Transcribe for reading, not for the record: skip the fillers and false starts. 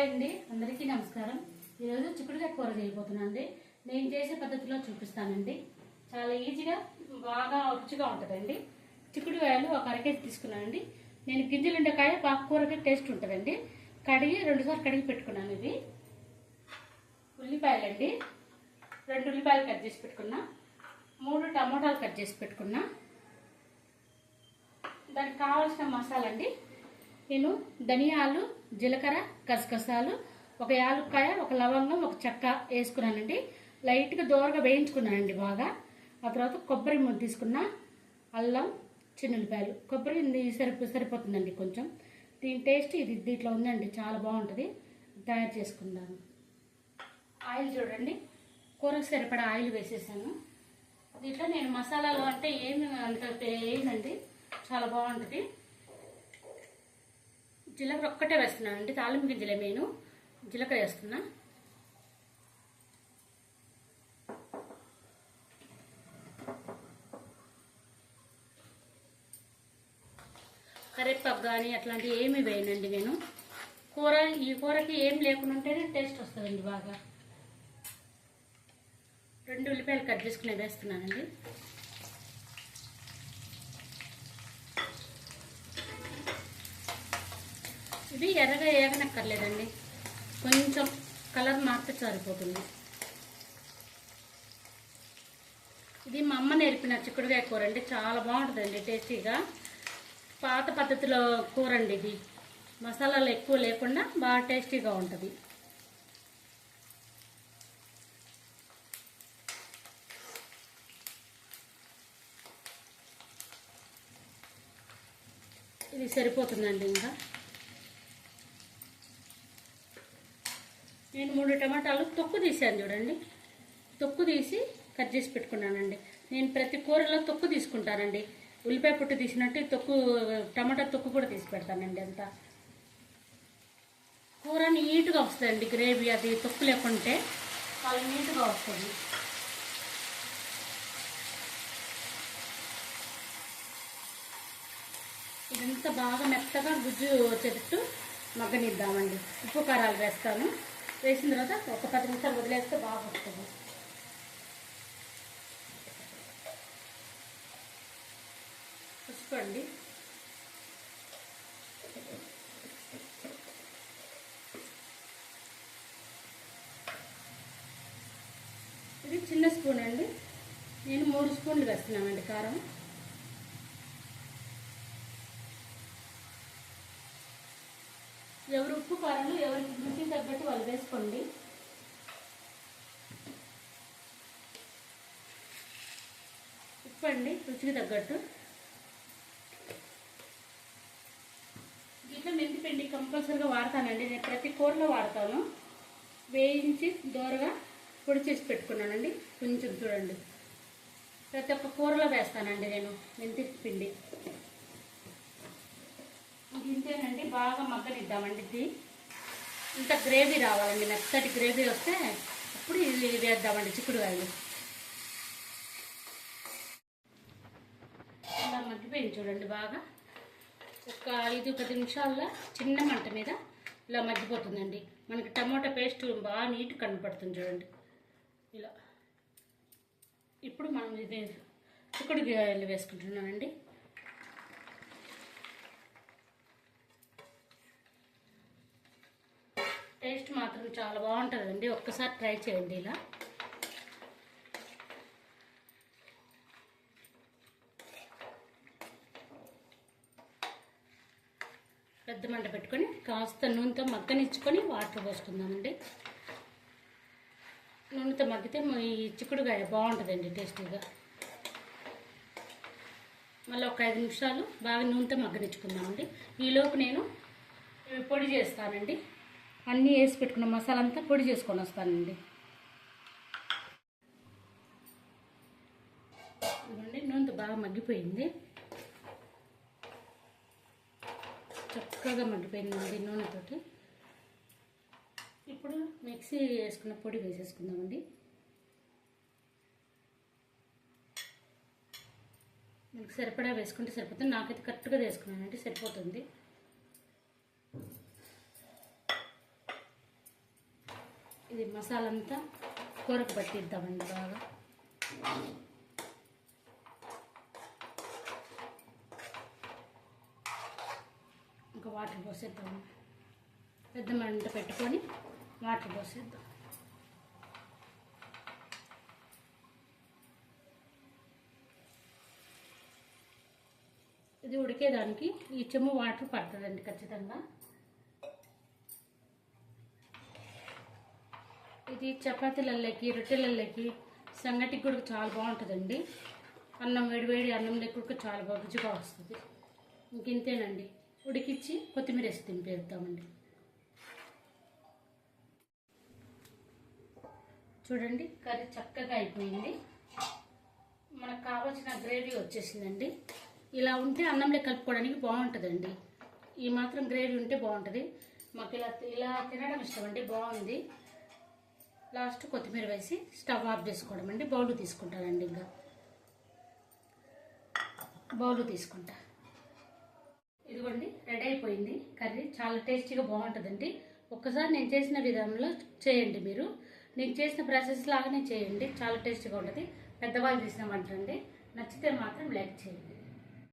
Hi అండి, అందరికీ నమస్కారం. ఈరోజు చిక్కుడుకాయ కూర చేయబోతున్నానండి. నేను చేసే పద్ధతిలో చూపిస్తానండి. చాలా ఈజీగా బాగా రుచిగా ఉంటుందండి. చిక్కుడుకాయలు ఒక అరకేజీ తీసుకున్నానండి. నేను గింజలుండకాయ కూరకి టేస్ట్ ఉంటుందండి. కడిగి 2 సార్లు కడిగి పెట్టుకున్నాను. ఇది ఉల్లిపాయలండి, 2 ఉల్లిపాయలు కట్ చేసి పెట్టుకున్నా, 3 టమోటాలు కట్ చేసి పెట్టుకున్నా. దానికి కావాల్సిన మసాలా అండి, నేను ధనియాలు, జీలకర్ర, గసగసాలు, ఒక యాలక్కాయ, ఒక లవంగం, ఒక చెక్క వేసుకున్నానండి. లైట్గా దోరగా వేయించుకున్నానండి బాగా. ఆ తర్వాత కొబ్బరి ముద్ద తీసుకున్నా, అల్లం, చిన్నుల్లిపాయలు. కొబ్బరి సరిపోతుందండి కొంచెం. దీని టేస్ట్ దీంట్లో ఉందండి, చాలా బాగుంటుంది. తయారు చేసుకుందాము. ఆయిల్ చూడండి, కూరకు సరిపడా ఆయిల్ వేసేసాను. దీంట్లో నేను మసాలాలు అంటే ఏమి అంత వేయనండి, చాలా బాగుంటుంది. జీలకర్ర ఒక్కటే వేస్తున్నానండి, తాలింపు గింజలే నేను జీలకర్ర వేస్తున్నా. కరివేపాకు కానీ అట్లాంటివి ఏమి వేయనండి నేను. ఈ కూరకి ఏం లేకుండా ఉంటేనే టేస్ట్ వస్తుందండి బాగా. 2 ఉల్లిపాయలు కట్ చేసుకుని వేస్తున్నానండి. ఇది ఎర్రగా ఏగనక్కర్లేదండి, కొంచెం కలర్ మారితే సరిపోతుంది. ఇది మా అమ్మ నేర్పిన చిక్కుడుకాయ కూర అండి, చాలా బాగుంటుందండి టేస్టీగా. పాత పద్ధతిలో కూర అండి ఇది. మసాలాలు ఎక్కువ లేకుండా బాగా టేస్టీగా ఉంటుంది. ఇది సరిపోతుందండి. ఇంకా నేను 3 టమాటాలు తొక్కు తీసాను చూడండి, తొక్కు తీసి కట్ చేసి పెట్టుకున్నానండి. నేను ప్రతి కూరలో తొక్కు తీసుకుంటానండి. ఉల్లిపాయ పొట్టు తీసినట్టు తొక్కు, టమాటా తొక్కు కూడా తీసి పెడతానండి. అంతా కూర నీట్గా వస్తుందండి. గ్రేవీ అది తొక్కు లేకుంటే చాలా నీట్గా వస్తుంది. ఇదంతా బాగా మెత్తగా గుజ్జు వచ్చేటట్టు మగ్గనిద్దామండి. ఉప్పు కారాలు వేస్తాను. వేసిన తర్వాత ఒక 10 నిమిషాలు వదిలేస్తే బాగా వస్తుంది. చూసుకోండి, ఇది చిన్న స్పూన్ అండి. నేను 3 స్పూన్లు వేస్తున్నానండి కారం. ఎవరు ఉప్పు కారాలు ఎవరికి రుచికి తగ్గట్టు వాళ్ళు వేసుకోండి. ఉప్పు అండి రుచికి తగ్గట్టు. దీంట్లో మెంతిపిండి కంపల్సరీగా వాడతానండి. నేను ప్రతి కూరలో వాడతాను. వేయించి దోరగా పొడి చేసి పెట్టుకున్నానండి. కొంచెం చూడండి, ప్రతి ఒక్క కూరలో వేస్తానండి నేను మెంతి పిండి. ఇంతేనండి, బాగా మగ్గనిద్దామండి. ఇది ఇంత గ్రేవీ రావాలండి, మెత్తటి గ్రేవీ వస్తే అప్పుడు ఇది వేద్దామండి చిక్కుడుకాయలు. ఇలా మగ్గిపోయింది చూడండి బాగా. ఒక 5-10 నిమిషాల్లో చిన్న మంట మీద ఇలా మగ్గిపోతుందండి. మనకి టమోటా పేస్ట్ బాగా నీట్ కనపడుతుంది చూడండి ఇలా. ఇప్పుడు మనం ఇది చిక్కుడుకాయలు వేసుకుంటున్నామండి. టేస్ట్ మాత్రం చాలా బాగుంటుందండి, ఒక్కసారి ట్రై చేయండి ఇలా. పెద్ద మంట పెట్టుకొని కాస్త నూనెతో మగ్గనిచ్చుకొని వాటర్ పోసుకుందామండి. నూనెతో మగ్గితే ఈ చిక్కుడుకాయ బాగుంటుందండి టేస్టీగా. మళ్ళీ ఒక 5 నిమిషాలు బాగా నూనెతో మగ్గనిచ్చుకుందామండి. ఈలోపు నేను పొడి చేస్తానండి. అన్నీ వేసి పెట్టుకున్న మసాలా అంతా పొడి చేసుకొని వస్తానండి. ఇదిగోండి, నూనెతో బాగా మగ్గిపోయింది, చక్కగా మగ్గిపోయిందండి నూనెతోటి. ఇప్పుడు మిక్సీ వేసుకున్న పొడి వేసేసుకుందామండి. మనకు సరిపడా వేసుకుంటే సరిపోతుంది. నాకైతే కరెక్ట్గా వేసుకున్నానంటే సరిపోతుంది. ఇది మసాలా అంతా కూరకు పట్టిద్దామండి బాగా. ఇంకా వాటర్ పోసేద్దాము. పెద్ద మంట పెట్టుకొని వాటర్ పోసేద్దాం. ఇది ఉడికేదానికి ఈ చెమ్ము వాటర్ పడుతుందండి ఖచ్చితంగా. ఇది చపాతీలలోకి, రొట్టెలలోకి, సంగటికి కూడా చాలా బాగుంటుందండి. అన్నం వేడివేడి అన్నం లెక్క చాలా బాగా రుచిగా వస్తుంది. ఇంకేనండి, ఉడికిచ్చి కొత్తిమీర వేసి దింపేద్దామండి. చూడండి, కర్రీ చక్కగా అయిపోయింది. మనకు కావాల్సిన గ్రేవీ వచ్చేసిందండి. ఇలా ఉంటే అన్నంలో కలుపుకోవడానికి బాగుంటుందండి. ఈ మాత్రం గ్రేవీ ఉంటే బాగుంటుంది. మాకు ఇలా తినడం ఇష్టం అండి. బాగుంది. లాస్ట్ కొత్తిమీర వేసి స్టవ్ ఆఫ్ చేసుకోవడం అండి. బౌలు తీసుకుంటానండి. ఇంకా బౌలు తీసుకుంటా. ఇదిగోండి, రెడీ అయిపోయింది కర్రీ. చాలా టేస్టీగా బాగుంటుందండి. ఒక్కసారి నేను చేసిన విధానంలో చేయండి. మీరు నేను చేసిన ప్రాసెస్ లాగానే చేయండి. చాలా టేస్టీగా ఉంటుంది. పెద్దవాళ్ళు చేసిన వంట అండి. నచ్చితే మాత్రం లైక్ చేయండి.